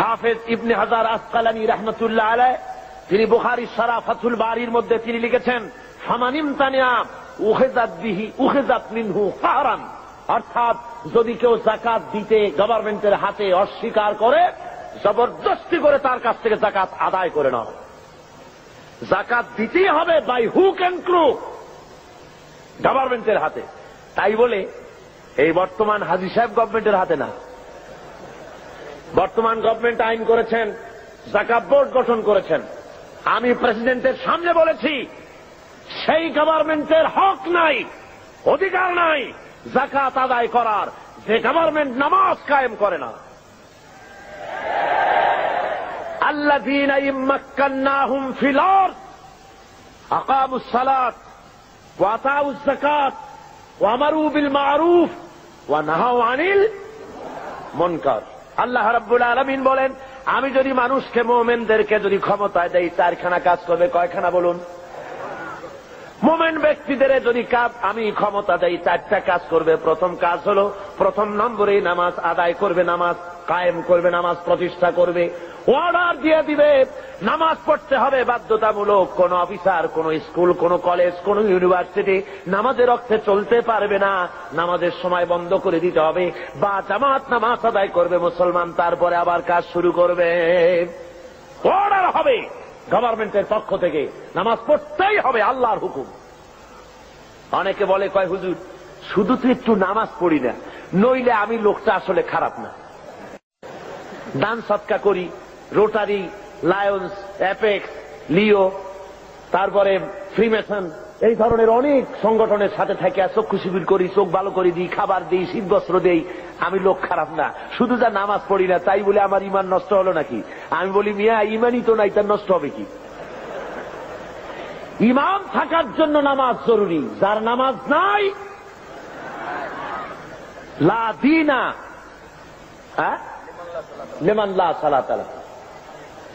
হাফেজ ইবনে হাজার আসকালানী রাহমাতুল্লাহ আলাইহি তিনি বুখারী শরহ ফাতুল বারীর মধ্যে তিনি লিখেছেন, ফামানিম তানিয়া উখিযাত মিনহু কাহরান, অর্থাৎ যদি কেউ যাকাত দিতে গভর্নমেন্টের হাতে অস্বীকার করে, জবরদস্তি করে তার কাছ থেকে যাকাত আদায় করে নাও। যাকাত দিতেই হবে বাই হুক অ্যান্ড ক্রুক, গভর্নমেন্টের হাতে। তাই বলে এই বর্তমান হাজী সাহেব গভর্নমেন্টের হাতে না। বর্তমান গভর্নমেন্ট আইন করেছেন, যাকাত বোর্ড গঠন করেছেন। আমি প্রেসিডেন্টের সামনে বলেছি, সেই গভর্নমেন্টের হক নাই, অধিকার নাই যাকাত আদায় করার, যে গভর্নমেন্ট নামাজ কায়েম করে না। আল্লাযীনা ইম্মাক্কান্নাহুম ফিল আরদ আকামুস সালাত ওয়া আতাউজ যাকাত ওয়া আমারু বিল মা'রুফ ওয়া নাহাউ আনিল মুনকার। আল্লাহ রাব্বুল আলামিন বলেন, আমি যদি মানুষকে, মুমিনদেরকে যদি ক্ষমতায় দেই, চারখানা কাজ করবে। কয়খানা বলুন? মুমিন ব্যক্তিদের যদি আমি ক্ষমতা দেই, চারটা কাজ করবে। প্রথম কাজ হলো, প্রথম নম্বরে নামাজ আদায় করবে, নামাজ কায়েম করবে, নামাজ প্রতিষ্ঠা করবে। অর্ডার দিয়ে দিবে নামাজ পড়তে হবে বাধ্যতামূলক। কোন অফিসার, কোন স্কুল, কোন কলেজ, কোন ইউনিভার্সিটি নামাজের অর্থে চলতে পারবে না, নামাজের সময় বন্ধ করে দিতে হবে। বা জামাত নামাজ আদায় করবে মুসলমান, তারপরে আবার কাজ শুরু করবে। অর্ডার হবে গভর্নমেন্টের পক্ষ থেকে, নামাজ পড়তেই হবে, আল্লাহর হুকুম। অনেকে বলে, কয় হুজুর শুধু তো একটু নামাজ পড়ি না, নইলে আমি লোকটা আসলে খারাপ না। দান সৎকা করি, রোটারি, লায়ন্স, অ্যাপেক্স, লিও, তারপরে ফ্রিমেসন, এই ধরনের অনেক সংগঠনের সাথে থাকে, চক্ষু শিবির করি, চোখ ভালো করে দিই, খাবার দিই, শীতবস্ত্র দেই। আমি লোক খারাপ না, শুধু যা নামাজ পড়ি না তাই বলে আমার ইমান নষ্ট হলো নাকি? আমি বলি, মিয়া ইমানই তো নাই, তার নষ্ট হবে কি? ইমান থাকার জন্য নামাজ জরুরি। যার নামাজ নাই, লা দীনা লিমান লা সালাতা লাহু,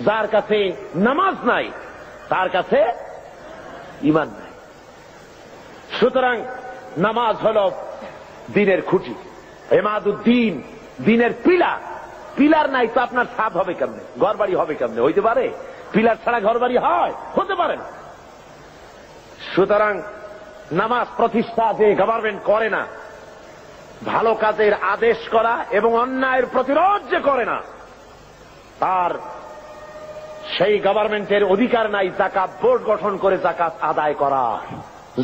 যার কাছে নামাজ নাই তার কাছে ইমান নাই। সুতরাং নামাজ হল দ্বীনের খুঁটি, ইমাদুদ্দিন, দ্বীনের পিলার। পিলার নাই তো আপনার ছাদ হবে কেমনে, ঘর বাড়ি হবে কেমনে? হইতে পারে? পিলার ছাড়া ঘর বাড়ি হয়? হতে পারে না। সুতরাং নামাজ প্রতিষ্ঠা যে গভর্নমেন্ট করে না, ভালো কাজের আদেশ করা এবং অন্যায়ের প্রতিরোধ যে করে না, তার সেই গভর্নমেন্টের অধিকার নাই যাকাত বোর্ড গঠন করে যাকাত আদায় করা।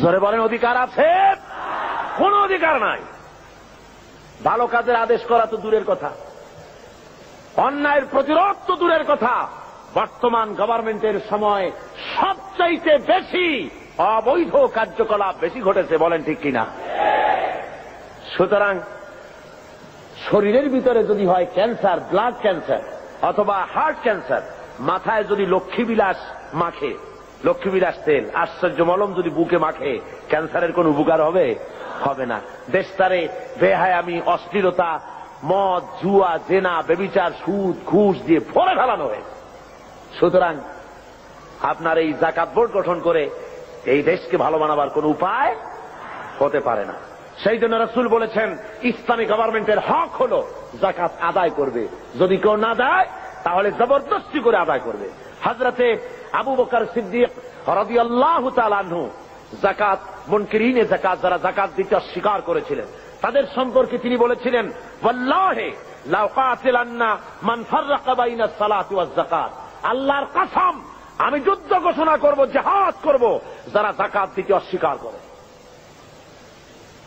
জোরে বলেন, অধিকার আছে? কোন অধিকার নাই। ভালো কাজের আদেশ করা তো দূরের কথা, অন্যায়ের প্রতিরোধ তো দূরের কথা। বর্তমান গভর্নমেন্টের সময় সবচাইতে বেশি অবৈধ কার্যকলাপ বেশি ঘটেছে, বলেন ঠিক কিনা? সুতরাং শরীরের ভিতরে যদি হয় ক্যান্সার, ব্লাড ক্যান্সার অথবা হার্ট ক্যান্সার, মাথায় যদি লক্ষ্মীবিলাস মাখে, লক্ষ্মীবিলাস তেল, আশ্চর্য মলম যদি বুকে মাখে, ক্যান্সারের কোন উপকার হবে? হবে না। দেশটারে বেহায়ামি, অশ্লীলতা, মদ, জুয়া, জেনা, ব্যভিচার, সুদ, ঘুষ দিয়ে ভরে ফেলানো হয়েছে। সুতরাং আপনার এই যাকাত বোর্ড গঠন করে এই দেশকে ভালো বানাবার কোন উপায় হতে পারে না। সেই জন্য রাসূল বলেছেন, ইসলামী গভর্নমেন্টের হক হল যাকাত আদায় করবে। যদি কেউ না দেয় তাহলে জবরদস্তি করে আদায় করবে। হযরতে আবু বকর সিদ্দিক রাদিয়াল্লাহু তাআলা আনহু যাকাত, মুনকিরিনে যাকাত, যারা যাকাত দিতে অস্বীকার করেছিলেন, তাদের সম্পর্কে তিনি বলেছিলেন, ওয়াল্লাহি লাউ কাতিলান্না মান ফাররাকা বাইনাস সালাতি ওয়াজ যাকাত, আল্লাহর কসম আমি যুদ্ধ ঘোষণা করব, জিহাদ করব যারা যাকাত দিতে অস্বীকার করে।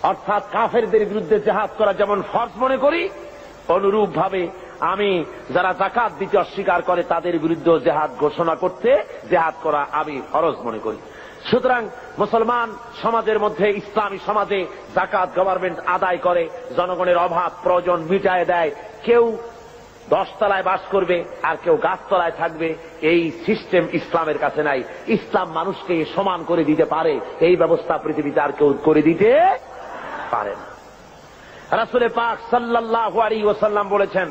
অর্থাৎ কাফেরদের বিরুদ্ধে জিহাদ করা যেমন ফরজ মনে করি, অনুরূপ ভাবে আমি যারা যাকাত দিতে অস্বীকার করে তাদের বিরুদ্ধে জিহাদ ঘোষণা করতে, জিহাদ করা আমি ফরজ মনে করি। সুতরাং মুসলমান সমাজের মধ্যে, ইসলামী সমাজে যাকাত গভর্নমেন্ট আদায় করে, জনগণের অভাব প্রয়োজন মিটায় দেয়। কেউ 10 তলায় বাস করবে আর কেউ গাছতলায় থাকবে, এই সিস্টেম ইসলামের কাছে নাই। ইসলাম মানুষকে সমান করে দিতে পারে, এই ব্যবস্থা পৃথিবীতে আর কেউ করে দিতে পারে না। রাসূল পাক সাল্লাল্লাহু আলাইহি ওয়াসাল্লাম বলেছেন,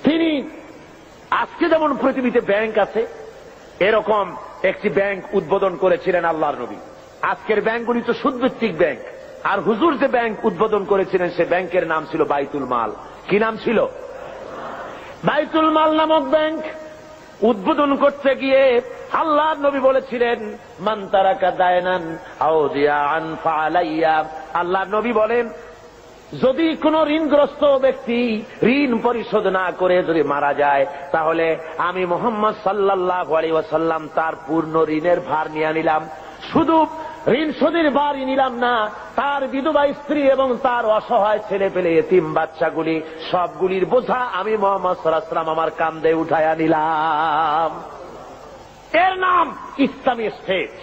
তিনি আজকে যেমন পৃথিবীতে ব্যাংক আছে, এরকম একটি ব্যাংক উদ্বোধন করেছিলেন আল্লাহর নবী। আজকের ব্যাংকগুলি তো সুদভিত্তিক ব্যাংক, আর হুজুর যে ব্যাংক উদ্বোধন করেছিলেন সে ব্যাংকের নাম ছিল বাইতুল মাল। কি নাম ছিল? বাইতুল মাল নামক ব্যাংক উদ্বোধন করতে গিয়ে আল্লাহর নবী বলেছিলেন, মান তারাকা দায়নান আও দিয়ান ফালাইয়া। আল্লাহর নবী বলেন, যদি কোন ঋণগ্রস্ত ব্যক্তি ঋণ পরিশোধ না করে যদি মারা যায়, তাহলে আমি মুহাম্মদ সাল্লাল্লাহু আলাইহি ওয়াসাল্লাম তার পূর্ণ ঋণের ভার নিয়ে নিলাম। শুধু ঋণ শোধের ভারই নিলাম না, তার বিধবা স্ত্রী এবং তার অসহায় ছেলে পেলে এতিম বাচ্চাগুলি সবগুলির বোঝা আমি মুহাম্মদ সাল্লাল্লাহু আলাইহি ওয়াসাল্লাম আমার কাঁধে উঠায়া নিলাম। এর নাম ইসলামী স্টেট।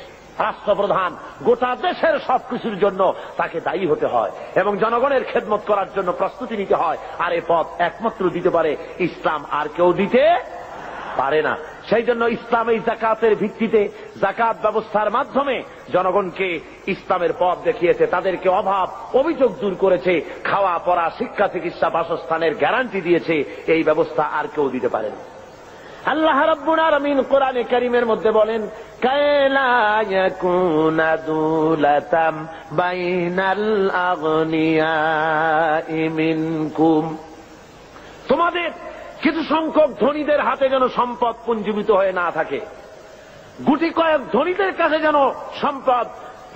রাষ্ট্রপ্রধান গোটা দেশের সবকিছুর জন্য তাকে দায়ী হতে হয় এবং জনগণের খেদমত করার জন্য প্রস্তুতি নিতে হয়। আর এই পথ একমাত্র দিতে পারে ইসলাম, আর কেউ দিতে পারে না। সেই জন্য ইসলাম এই যাকাতের ভিত্তিতে, যাকাত ব্যবস্থার মাধ্যমে জনগণকে ইসলামের পথ দেখিয়েছে, তাদেরকে অভাব অভিযোগ দূর করেছে, খাওয়া পড়া শিক্ষা চিকিৎসা বাসস্থানের গ্যারান্টি দিয়েছে। এই ব্যবস্থা আর কেউ দিতে পারে না। আল্লাহ রাব্বুল আলামিন কোরআনে কারীমের মধ্যে বলেন, কায়লা ইয়াকুনা দুলাতাম বাইনাল আগনিয়াই মিনকুম, তোমাদের কিছু সংখ্যক ধনীদের হাতে যেন সম্পদ পুঞ্জীভূত হয়ে না থাকে, গুটি কয়েক ধনীদের কাছে যেন সম্পদ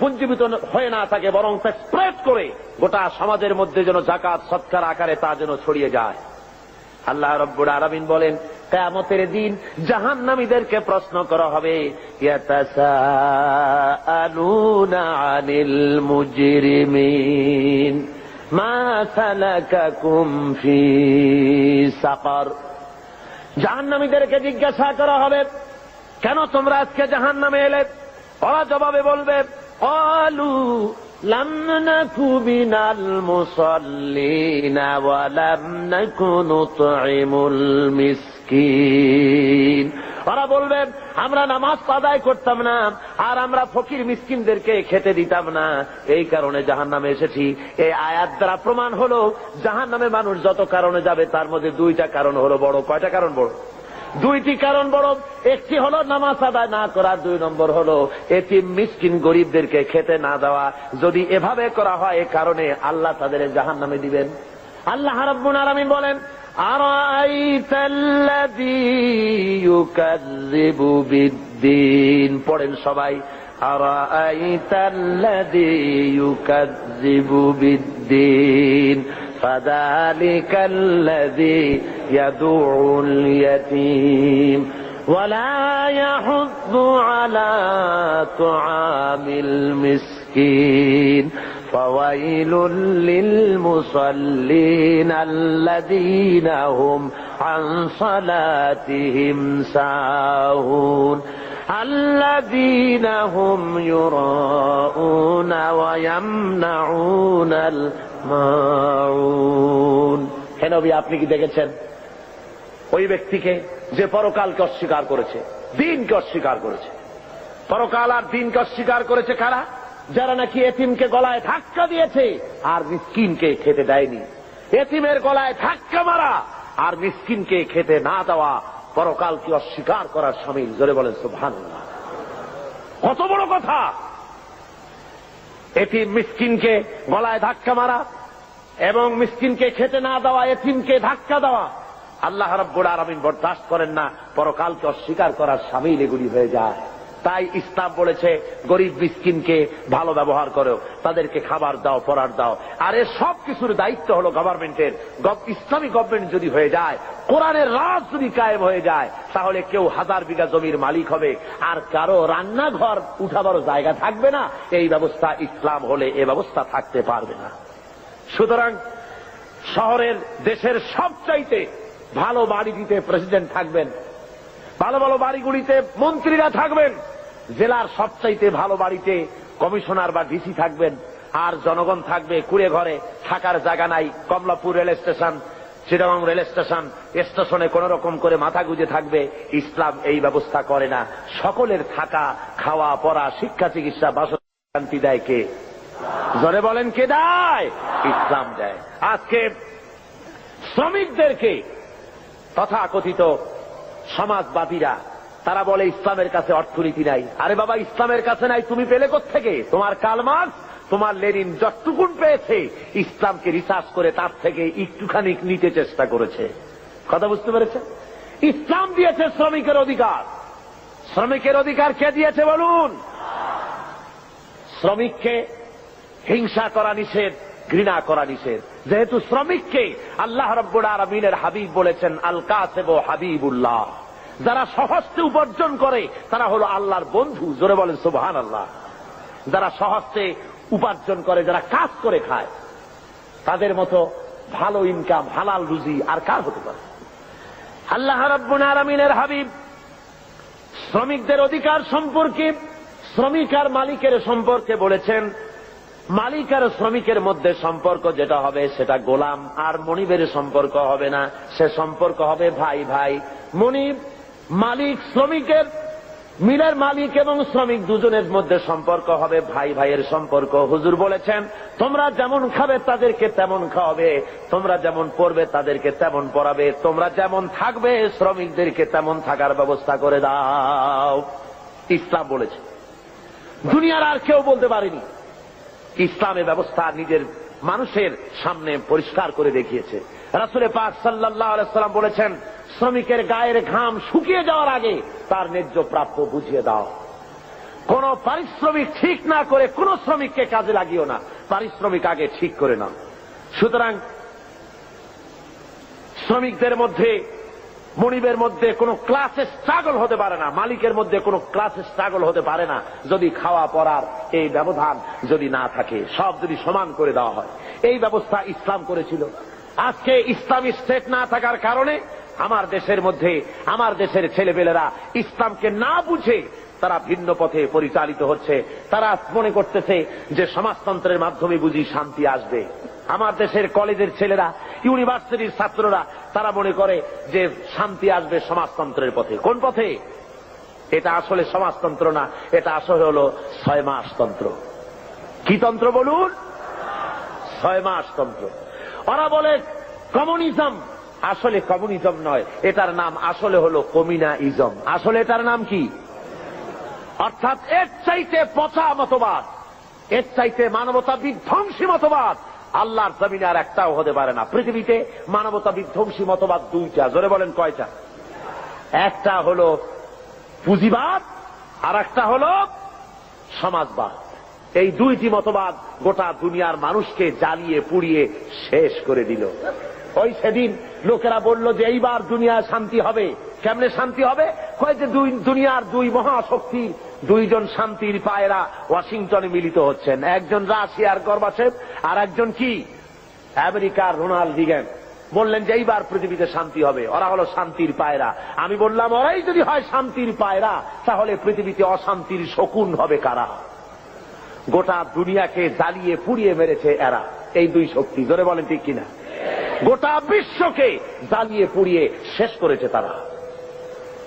পুঞ্জীভূত হয়ে না থাকে, বরং তা স্প্রেড করে গোটা সমাজের মধ্যে যেন যাকাত সৎকার আকারে তা যেন ছড়িয়ে যায়। আল্লাহ রাব্বুল আলামিন বলেন, কিয়ামতের দিন জাহান্নামীদেরকে প্রশ্ন করা হবে, ইয়াতাসাআলুনা আনিল মুজরিমিন মা সালাকাকুম ফি সাকার। জাহান্নামীদেরকে জিজ্ঞাসা করা হবে, কেন তোমরা আজকে জাহান্নামে এলে? ওরা জবাবে বলবে, ক্বালু লাম নাকু মিনাল মুসাল্লিনা ওয়া লাম নাকু নুতঈমুল মিসকিন। ওরা বলবে, আমরা নামাজ আদায় করতাম না আর আমরা ফকির মিসকিনদেরকে খেতে দিতাম না, এই কারণে জাহান্নামে এসেছি। এই আয়াত দ্বারা প্রমাণ হলো জাহান্নামে মানুষ যত কারণে যাবে তার মধ্যে দুইটা কারণ হলো বড়। কয়টা কারণ বড়? দুইটি কারণ বড়। একটি হলো নামাজ আদায় না করা, 2 নম্বর হলো এতিম মিসকিন গরিবদেরকে খেতে না দেওয়া। যদি এভাবে করা হয়, এ কারণে আল্লাহ তাদের জাহান্নামে দিবেন। আল্লাহ রাব্বুল আলামিন বলেন, আরাআইতাল্লাযী ইউকাযযিবু বিদ্দীন। পড়েন সবাই, আরাআইতাল্লাযী ইউকাযযিবু বিদ্দীন ফাযালিকাল্লাযী ইয়াদুউল ইয়াতীম ওয়ালা ইয়াহুদ্দু আলা তুআমিল মিসকিন ফাওয়াইলুল লিল মুসাল্লিন আল্লাযীনা হুম আন সালাতিহিম সাহুন আল্লাযীনা হুম ইউরাউনা ওয়া ইয়ামনাউনাল মাউন। হে নবী, আপনি কি দেখেছেন ওই ব্যক্তিকে যে পরকালকে অস্বীকার করেছে, দিনকে অস্বীকার করেছে? পরকাল আর দিনকে অস্বীকার করেছে কারা? যারা নাকি এতিমকে গলায় ধাক্কা দিয়েছে আর মিসকিনকে খেতে দেয়নি। এতিমের গলায় ধাক্কা মারা আর মিসকিনকে খেতে না দেওয়া পরকালকে অস্বীকার করার শামিল। জোরে বলেন সুবহানাল্লাহ। কত বড় কথা! এতিম মিসকিনকে গলায় ধাক্কা মারা এবং মিসকিনকে খেতে না দেওয়া, এতিমকে ধাক্কা দেওয়া আল্লাহ রাব্বুল আলামিন বরদাস্ত করেন না। পরকালকে অস্বীকার করার শামিল এগুলি হয়ে যায়। তাই ইসলাম বলেছে, গরিব মিসকিনকে ভালো ব্যবহার করো, তাদেরকে খাবার দাও, পড়ার দাও। আর এর সব কিছুর দায়িত্ব হলো গভর্নমেন্টের। ইসলামী গভর্নমেন্ট যদি হয়ে যায়, কোরআনের রাজ যদি কায়েম হয়ে যায়, তাহলে কেউ 1000 বিঘা জমির মালিক হবে আর কারো রান্নাঘর উঠাবারও জায়গা থাকবে না। এই ব্যবস্থা ইসলাম হলে এ ব্যবস্থা থাকতে পারবে না। সুতরাং শহরের, দেশের সবচাইতে ভালো বাড়িটিতে প্রেসিডেন্ট থাকবেন, ভালো ভালো বাড়িগুলিতে মন্ত্রীরা থাকবেন, জেলার সবচাইতে ভালো বাড়িতে কমিশনার বা ডিসি থাকবেন, আর জনগণ থাকবে কুড়ে ঘরে, থাকার জায়গা নাই। Kamalapur rail station, Chittagong rail station, স্টেশনে কোন রকম করে মাথা গুঁজে থাকবে। ইসলাম এই ব্যবস্থা করে না। সকলের থাকা, খাওয়া, পড়া, শিক্ষা, চিকিৎসা, বাসস্থান দেয় কে? জোরে বলেন, কে দেয়? ইসলাম দেয়। আজকে শ্রমিকদেরকে তথাকথিত সমাজবাদীরা তারা বলে ইসলামের কাছে অর্থনীতি নাই। আরে বাবা, ইসলামের কাছে নাই, তুমি পেলে কোত্থেকে? তোমার কার্ল মার্কস, তোমার লেনিন যতটুকুন পেয়েছে ইসলামকে রিসার্চ করে তার থেকে একটুখানি নিতে চেষ্টা করেছে। কথা বুঝতে পেরেছেন? ইসলাম দিয়েছে শ্রমিকের অধিকার। শ্রমিকের অধিকার কে দিয়েছে বলুন? শ্রমিককে হিংসা করা নিষেধ, ঘৃণা করা নিষেধ। যেহেতু শ্রমিককে আল্লাহ রাব্বুল আলামিনের হাবিব বলেছেন আল কাসিবু হাবিবুল্লাহ, যারা সহজে উপার্জন করে তারা হলো আল্লাহর বন্ধু। জোরে বলেন সুবহানাল্লাহ। যারা সহজে উপার্জন করে, যারা কাজ করে খায়, তাদের মতো ভালো ইনকাম, হালাল রুজি আর কার হতে পারে? আল্লাহ রাব্বুল আলামিনের হাবিব শ্রমিকদের অধিকার সম্পর্কে, শ্রমিক আর মালিকের সম্পর্কে বলেছেন, মালিক আর শ্রমিকের মধ্যে সম্পর্ক যেটা হবে সেটা গোলাম আর মনিবের সম্পর্ক হবে না, সে সম্পর্ক হবে ভাই ভাই। মনিব মালিক শ্রমিকের, মিলের মালিক এবং শ্রমিক দুজনের মধ্যে সম্পর্ক হবে ভাই ভাইয়ের সম্পর্ক। হুজুর বলেছেন তোমরা যেমন খাবে তাদেরকে তেমন খাওয়াবে, তোমরা যেমন পড়বে তাদেরকে তেমন পড়াবে, তোমরা যেমন থাকবে শ্রমিকদেরকে তেমন থাকার ব্যবস্থা করে দাও। ইসলাম বলেছে, দুনিয়ার আর কেউ বলতে পারেনি। ইসলামের ব্যবস্থা নিজের মানুষের সামনে পরিষ্কার করে দেখিয়েছে। রাসূল পাক সাল্লাল্লাহু আলাইহি ওয়াসাল্লাম বলেছেন শ্রমিকের গায়ের ঘাম শুকিয়ে যাওয়ার আগে তার ন্যায্য প্রাপ্য বুঝিয়ে দাও। কোন পারিশ্রমিক ঠিক না করে কোন শ্রমিককে কাজে লাগিও না, পারিশ্রমিক আগে ঠিক করে নাও। সুতরাং শ্রমিকদের মধ্যে, মনিবের মধ্যে কোন ক্লাসে স্ট্রাগল হতে পারে না, মালিকের মধ্যে কোন ক্লাসে স্ট্রাগল হতে পারে না যদি খাওয়া পড়ার এই ব্যবধান যদি না থাকে, সব যদি সমান করে দেওয়া হয়। এই ব্যবস্থা ইসলাম করেছিল। আজকে ইসলামী স্টেট না থাকার কারণে আমার দেশের মধ্যে, আমার দেশের ছেলেপেলেরা ইসলামকে না বুঝে তারা ভিন্ন পথে পরিচালিত হচ্ছে। তারা মনে করতেছে যে সমাজতন্ত্রের মাধ্যমে বুঝি শান্তি আসবে। আমার দেশের কলেজের ছেলেরা, ইউনিভার্সিটির ছাত্ররা তারা মনে করে যে শান্তি আসবে সমাজতন্ত্রের পথে। কোন পথে? এটা আসলে সমাজতন্ত্র না, এটা আসলে হলো 6 মাস তন্ত্র। কি তন্ত্র বলুন? 6 মাস তন্ত্র। ওরা বলে কমিউনিজম, আসলে কমিউনিজম নয়, এটার নাম আসলে হলো কমিউনাইজম। আসলে এটার নাম কি? অর্থাৎ এর চাইতে পচা মতবাদ, এর চাইতে মানবতা বিধ্বংসী মতবাদ আল্লাহর জমিনে আর একটাও হতে পারে না। পৃথিবীতে মানবতা বিধ্বংসী মতবাদ 2টা। জোরে বলেন কয়টা? একটা হলো পুঁজিবাদ আর একটা হলো সমাজবাদ। এই 2টি মতবাদ গোটা দুনিয়ার মানুষকে জ্বালিয়ে পুড়িয়ে শেষ করে দিল। ওই সেদিন লোকেরা বলল যে এইবার দুনিয়ায় শান্তি হবে। কেমনে শান্তি হবে? কয় যে দুনিয়ার 2 মহাশক্তি, 2জন শান্তির পায়রা ওয়াশিংটনে মিলিত হচ্ছেন। একজন রাশিয়ার গর্বাচেভ আর একজন কি আমেরিকার রোনাল্ড রিগান। বললেন যে এইবার পৃথিবীতে শান্তি হবে। ওরা হলো শান্তির পায়রা। আমি বললাম ওরাই যদি হয় শান্তির পায়রা, তাহলে পৃথিবীতে অশান্তির শকুন হবে কারা? গোটা দুনিয়াকে জ্বালিয়ে পুড়িয়ে মেরেছে এরা, এই 2 শক্তি। জোরে বলেন ঠিক কিনা? গোটা বিশ্বকে জ্বালিয়ে পুড়িয়ে শেষ করেছে তারা।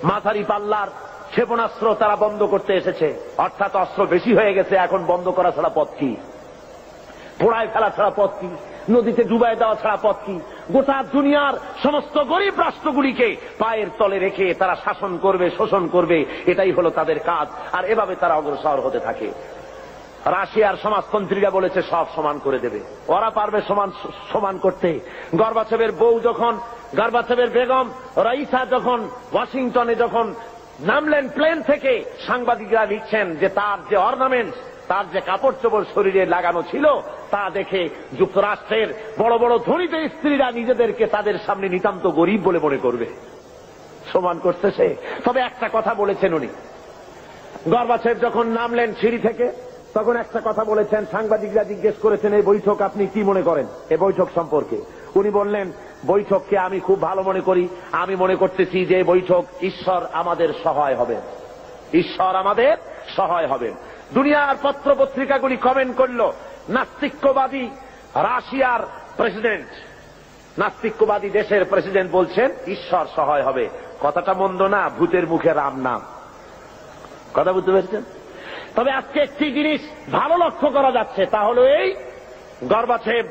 মাঝারি পাল্লার ক্ষেপণাস্ত্র তারা বন্ধ করতে এসেছে, অর্থাৎ অস্ত্র বেশি হয়ে গেছে, এখন বন্ধ করা ছাড়া পথ কি? পোড়ায় ফেলা ছাড়া পথ কি? নদীতে ডুবাই দেওয়া ছাড়া পথ কি? গোটা দুনিয়ার সমস্ত গরিব রাষ্ট্রগুলিকে পায়ের তলে রেখে তারা শাসন করবে, শোষণ করবে, এটাই হলো তাদের কাজ। আর এভাবে তারা অগ্রসর হতে থাকে। রাশিয়ার সমাজতন্ত্রীরা বলেছে সব সমান করে দেবে, ওরা পারবে সমান করতে। গর্বাচেভের বউ যখন, গর্বাচেভের বেগম রাইসা যখন ওয়াশিংটনে যখন নামলেন প্লেন থেকে, সাংবাদিকরা লিখছেন যে তার যে অর্নামেন্টস, তার যে কাপড় চোপড় শরীরে লাগানো ছিল তা দেখে যুক্তরাষ্ট্রের বড় বড় ধনীত স্ত্রীরা নিজেদেরকে তাদের সামনে নিতান্ত গরিব বলে মনে করবে। সমান করতেছে। তবে একটা কথা বলেছেন উনি, গর্বাচেভ যখন নামলেন সিঁড়ি থেকে তখন একটা কথা বলেছেন। সাংবাদিকরা জিজ্ঞেস করেছেন এই বৈঠক আপনি কি মনে করেন এই বৈঠক সম্পর্কে? উনি বললেন বৈঠককে আমি খুব ভালো মনে করি। আমি মনে করতেছি যে বৈঠক ঈশ্বর আমাদের সহায় হবেন, ঈশ্বর আমাদের সহায় হবেন। দুনিয়ার পত্র পত্রিকাগুলি কমেন্ট করল নাস্তিক্যবাদী রাশিয়ার প্রেসিডেন্ট, নাস্তিক্যবাদী দেশের প্রেসিডেন্ট বলছেন ঈশ্বর সহায় হবে। কথাটা মন্দ না, ভূতের মুখে রাম নাম। কথা বুঝতে পেরেছেন? তবে আজকে একটি জিনিস ভালো লক্ষ্য করা যাচ্ছে, তা হলো এই গর্বাচেভ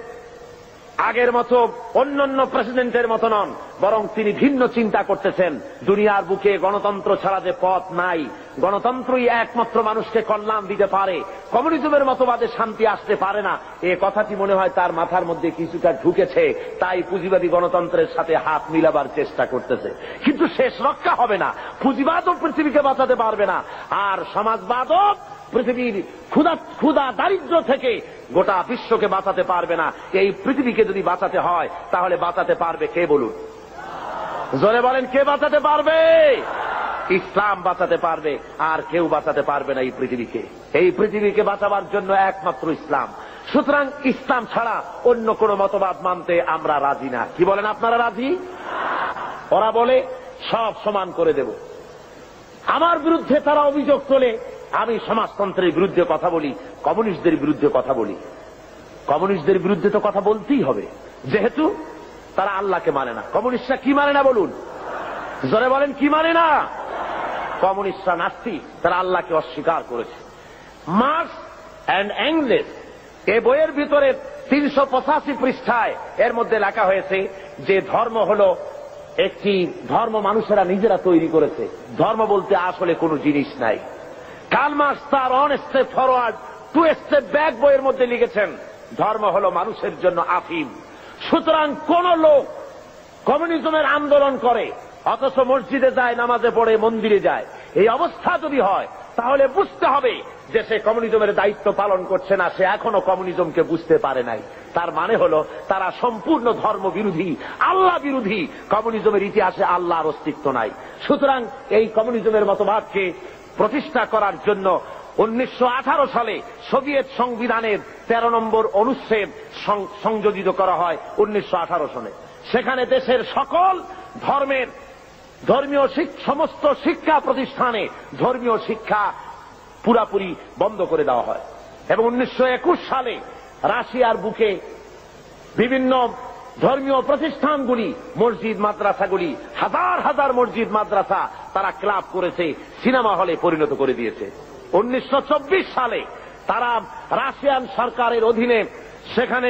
আগের মতো অন্যান্য প্রেসিডেন্টের মতো নন, বরং তিনি ভিন্ন চিন্তা করতেছেন। দুনিয়ার বুকে গণতন্ত্র ছাড়া যে পথ নাই, গণতন্ত্রই একমাত্র মানুষকে কল্যাণ দিতে পারে, কমিউনিজমের মতবাদে শান্তি আসতে পারে না, এ কথাটি মনে হয় তার মাথার মধ্যে কিছুটা ঢুকেছে। তাই পুঁজিবাদী গণতন্ত্রের সাথে হাত মিলাবার চেষ্টা করতেছে। কিন্তু শেষ রক্ষা হবে না। পুঁজিবাদও পৃথিবীকে বাঁচাতে পারবে না, আর সমাজবাদও পৃথিবীর ক্ষুধা দারিদ্র থেকে গোটা বিশ্বকে বাঁচাতে পারবে না। এই পৃথিবীকে যদি বাঁচাতে হয় তাহলে বাঁচাতে পারবে কে বলুন? জোরে বলেন, কে বাঁচাতে পারবে? ইসলাম বাঁচাতে পারবে, আর কেউ বাঁচাতে পারবে না এই পৃথিবীকে। এই পৃথিবীকে বাঁচাবার জন্য একমাত্র ইসলাম। সুতরাং ইসলাম ছাড়া অন্য কোন মতবাদ মানতে আমরা রাজি না। কি বলেন, আপনারা রাজি? ওরা বলে সব সমান করে দেব। আমার বিরুদ্ধে তারা অভিযোগ তোলে, আমি সমাজতন্ত্রের বিরুদ্ধে কথা বলি, কমিউনিস্টদের বিরুদ্ধে কথা বলি। কমিউনিস্টদের বিরুদ্ধে তো কথা বলতেই হবে, যেহেতু তারা আল্লাহকে মানে না। কমিউনিস্টরা কি মানে না বলুন? জোরে বলেন, কি মানে না? কমিউনিস্টরা নাস্তিক, তারা আল্লাহকে অস্বীকার করেছে। মার্কস অ্যান্ড এঙ্গেলস এই বইয়ের ভিতরে 385 পৃষ্ঠায় এর মধ্যে লেখা হয়েছে যে ধর্ম হল একটি ধর্ম মানুষেরা নিজেরা তৈরি করেছে। ধর্ম বলতে আসলে কোনো জিনিস নাই। কার্ল মার্কস তার on step forward to step back বইয়ের মধ্যে লিখেছেন ধর্ম হল মানুষের জন্য আফিম। সুতরাং কোন লোক কমিউনিজমের আন্দোলন করে অথচ মসজিদে যায়, নামাজে পড়ে, মন্দিরে যায়, এই অবস্থা যদি হয় তাহলে বুঝতে হবে যে সে কমিউনিজমের দায়িত্ব পালন করছে না, সে এখনো কমিউনিজমকে বুঝতে পারে নাই। তার মানে হলো তারা সম্পূর্ণ ধর্ম বিরোধী, আল্লাহ বিরোধী। কমিউনিজমের ইতিহাসে আল্লাহর অস্তিত্ব নাই। সুতরাং এই কমিউনিজমের মতবাদকে প্রতিষ্ঠা করার জন্য 1918 সালে সোভিয়েত সংবিধানের 13 নম্বর অনুচ্ছেদ সংযোজিত করা হয় 1918 সনে। সেখানে দেশের সকল ধর্মীয় সমস্ত শিক্ষা প্রতিষ্ঠানে ধর্মীয় শিক্ষা পুরাপুরি বন্ধ করে দেওয়া হয়। এবং 1921 সালে রাশিয়ার বুকে বিভিন্ন ধর্মীয় প্রতিষ্ঠানগুলি, মসজিদ মাদ্রাসাগুলি, হাজার হাজার মসজিদ মাদ্রাসা তারা ক্লাব করেছে, সিনেমা হলে পরিণত করে দিয়েছে। 1924 সালে তারা রাশিয়ান সরকারের অধীনে সেখানে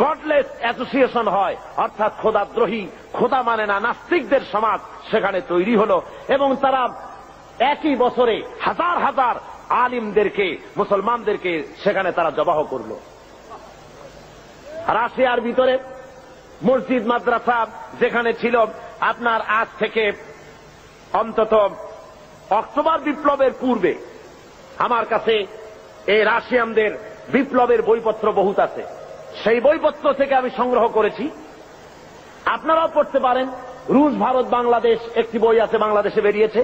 গডলেস অ্যাসোসিয়েশন হয়, অর্থাৎ খোদাদ্রোহী, খোদা মানে না নাস্তিকদের সমাজ সেখানে তৈরি হলো। এবং তারা একই বছরে হাজার হাজার আলিমদেরকে, মুসলমানদেরকে সেখানে তারা জবাহ করল। রাশিয়ার ভিতরে মসজিদ মাদ্রাসা যেখানে ছিল, আপনার আজ থেকে অন্তত অক্টোবর বিপ্লবের পূর্বে আমার কাছে এই রাশিয়ানদের বিপ্লবের বইপত্র বহুত আছে। সেই বইপত্র থেকে আমি সংগ্রহ করেছি, আপনারাও পড়তে পারেন। রুশ, ভারত, বাংলাদেশ একটি বই আছে, বাংলাদেশে বেরিয়েছে।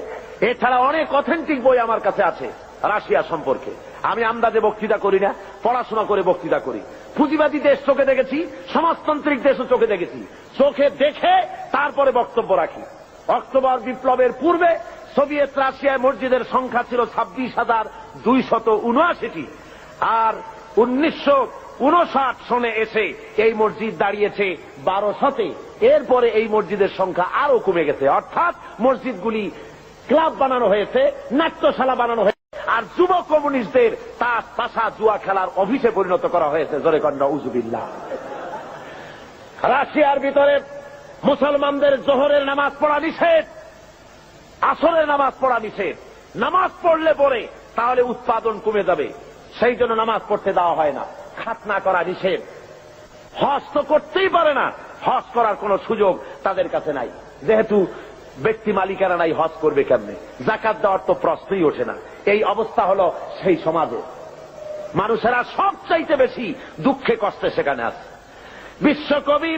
এছাড়া অনেক অথেন্টিক বই আমার কাছে আছে রাশিয়া সম্পর্কে। আমি আন্দাজে বক্তৃতা করি না, পড়াশোনা করে বক্তৃতা করি। পুঁজিবাদী দেশ চোখে দেখেছি, সমাজতান্ত্রিক দেশও চোখে দেখেছি। চোখে দেখে তারপরে বক্তব্য রাখি। অক্টোবর বিপ্লবের পূর্বে সোভিয়েত রাশিয়ায় মসজিদের সংখ্যা ছিল 26,279টি, আর 1959 সনে এসে এই মসজিদ দাঁড়িয়েছে 1200-তে। এরপরে এই মসজিদের সংখ্যা আরো কমে গেছে, অর্থাৎ মসজিদগুলি ক্লাব বানানো হয়েছে, নাট্যশালা বানানো হয়েছে, আর যুব কমিউনিস্টদের তাস, তাসা, জুয়া খেলার অফিসে পরিণত করা হয়েছে। জোরে কন্যা উজুবিল্লাহ। রাশিয়ার ভিতরে মুসলমানদের জোহরের নামাজ পড়া নিষেধ, আসরের নামাজ পড়া নিষেধ। নামাজ পড়লে পরে তাহলে উৎপাদন কমে যাবে, সেই জন্য নামাজ পড়তে দেওয়া হয় না। খাতনা করা নিষেধ। হজ তো করতেই পারে না, হজ করার কোন সুযোগ তাদের কাছে নাই, যেহেতু ব্যক্তি মালিকানা নাই, হজ করবে কেমনে? যাকাত দেওয়ার তো প্রশ্নই ওঠে না। এই অবস্থা হলো সেই সমাজে। মানুষেরা সবচাইতে বেশি দুঃখে কষ্টে সেখানে আছে। বিশ্বকবি,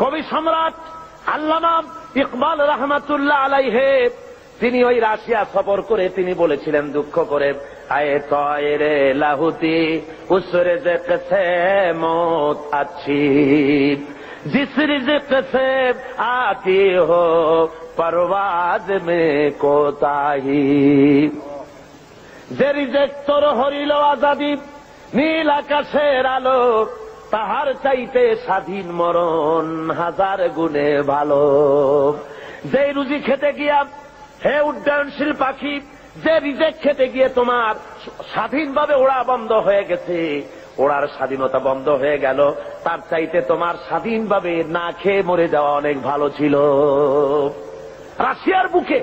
কবি সম্রাট আল্লামা ইকবাল রহমাতুল্লাহ আলাইহে তিনি ওই রাশিয়া সফর করে তিনি বলেছিলেন দুঃখ করে, আয়ে তয়রে লাহুতি উস রিজক সে মৌত আচ্ছি, জিস রিজক সে আতি হো পরওয়াজ মে কোতাহি। যে রিজক তোর হরিল আজাদি, নীল আকাশের আলো, তাহার চাইতে স্বাধীন মরণ হাজার গুণে ভালো। যে রুজি খেতে গিয়া হে উড্ডয়নশীল পাখি, যে রিজেক খেতে গিয়ে তোমার স্বাধীনভাবে ওড়া বন্ধ হয়ে গেছে, ওরার স্বাধীনতা বন্ধ হয়ে গেল, তার চাইতে তোমার স্বাধীনভাবে না খেয়ে মরে যাওয়া অনেক ভালো ছিল। রাশিয়ার বুকে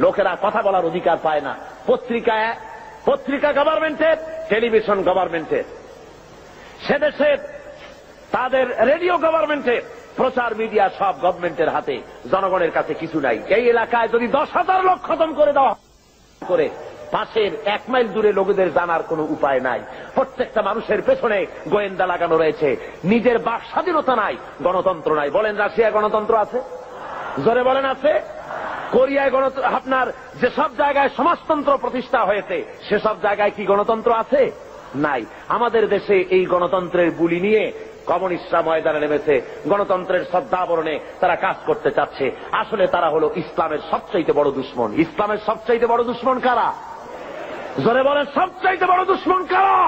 লোকেরা কথা বলার অধিকার পায় না, পত্রিকা গভর্নমেন্টের, টেলিভিশন গভর্নমেন্টের, সেদেশের তাদের রেডিও গভর্নমেন্টের, প্রচার মিডিয়া সব গভর্নমেন্টের হাতে, জনগণের কাছে কিছু নাই। এই এলাকায় যদি 10,000 লোক খতম করে দেওয়া করে, পাশের 1 মাইল দূরে লোকেদের জানার কোনো উপায় নাই। প্রত্যেকটা মানুষের পেছনে গোয়েন্দা লাগানো রয়েছে। নিজের বাক স্বাধীনতা নাই, গণতন্ত্র নাই। বলেন রাশিয়া গণতন্ত্র আছে? জোরে বলেন আছে? কোরিয়ায় গণতন্ত্র, আপনার যেসব জায়গায় সমাজতন্ত্র প্রতিষ্ঠা হয়েছে সেসব জায়গায় কি গণতন্ত্র আছে? নাই। আমাদের দেশে এই গণতন্ত্রের বুলি নিয়ে কমিউনিস্টরা ময়দানে নেমেছে, গণতন্ত্রের শ্রদ্ধাবরণে তারা কাজ করতে চাচ্ছে। আসলে তারা হলো ইসলামের সবচাইতে বড় দুশমন। ইসলামের সবচাইতে বড় দুশমন কারা? জোরে বলেন, সবচাইতে বড় দুশমন কারা?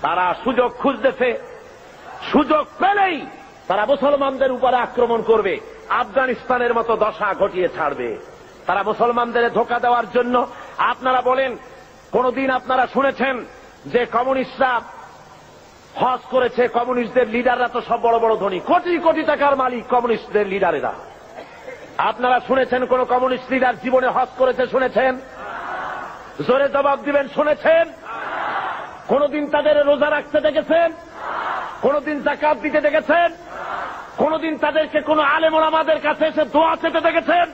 তারা সুযোগ খুঁজতেছে, সুযোগ পেলেই তারা মুসলমানদের উপরে আক্রমণ করবে, আফগানিস্তানের মতো দশা ঘটিয়ে ছাড়বে। তারা মুসলমানদের ধোঁকা দেওয়ার জন্য। আপনারা বলেন, কোনদিন আপনারা শুনেছেন যে কমিউনিস্টরা হজ করেছে? কমিউনিস্টদের লিডাররা তো সব বড় বড় ধনী, কোটি কোটি টাকার মালিক কমিউনিস্টদের লিডারেরা। আপনারা শুনেছেন কোন কমিউনিস্ট লিডার জীবনে হজ করেছে? শুনেছেন? জোরে জবাব দিবেন, শুনেছেন? কোনদিন তাদের রোজা রাখতে দেখেছেন? কোনদিন যাকাত দিতে দেখেছেন? কোনদিন তাদেরকে কোন আলেম ওলামাদের কাছে এসে দোয়া চেতে দেখেছেন?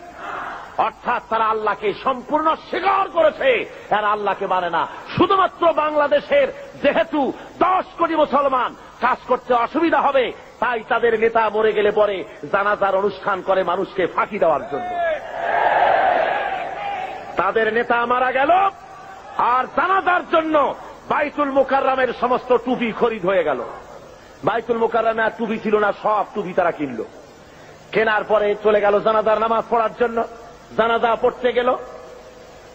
অর্থাৎ তারা আল্লাহকে সম্পূর্ণ স্বীকার করেছে, তারা আল্লাহকে মানে না। শুধুমাত্র বাংলাদেশের যেহেতু 10 কোটি মুসলমান, কাজ করতে অসুবিধা হবে, তাই তাদের নেতা মরে গেলে পরে জানাজার অনুষ্ঠান করে মানুষকে ফাঁকি দেওয়ার জন্য। তাদের নেতা মারা গেল আর জানাজার জন্য বাইতুল মুকাররমের সমস্ত টুপি খরিদ হয়ে গেল। বাইতুল মুকাররমে আর টুপি ছিল না, সব টুপি তারা কিনল। কেনার পরে চলে গেল জানাজার নামাজ পড়ার জন্য। জানাজা পড়তে গেল,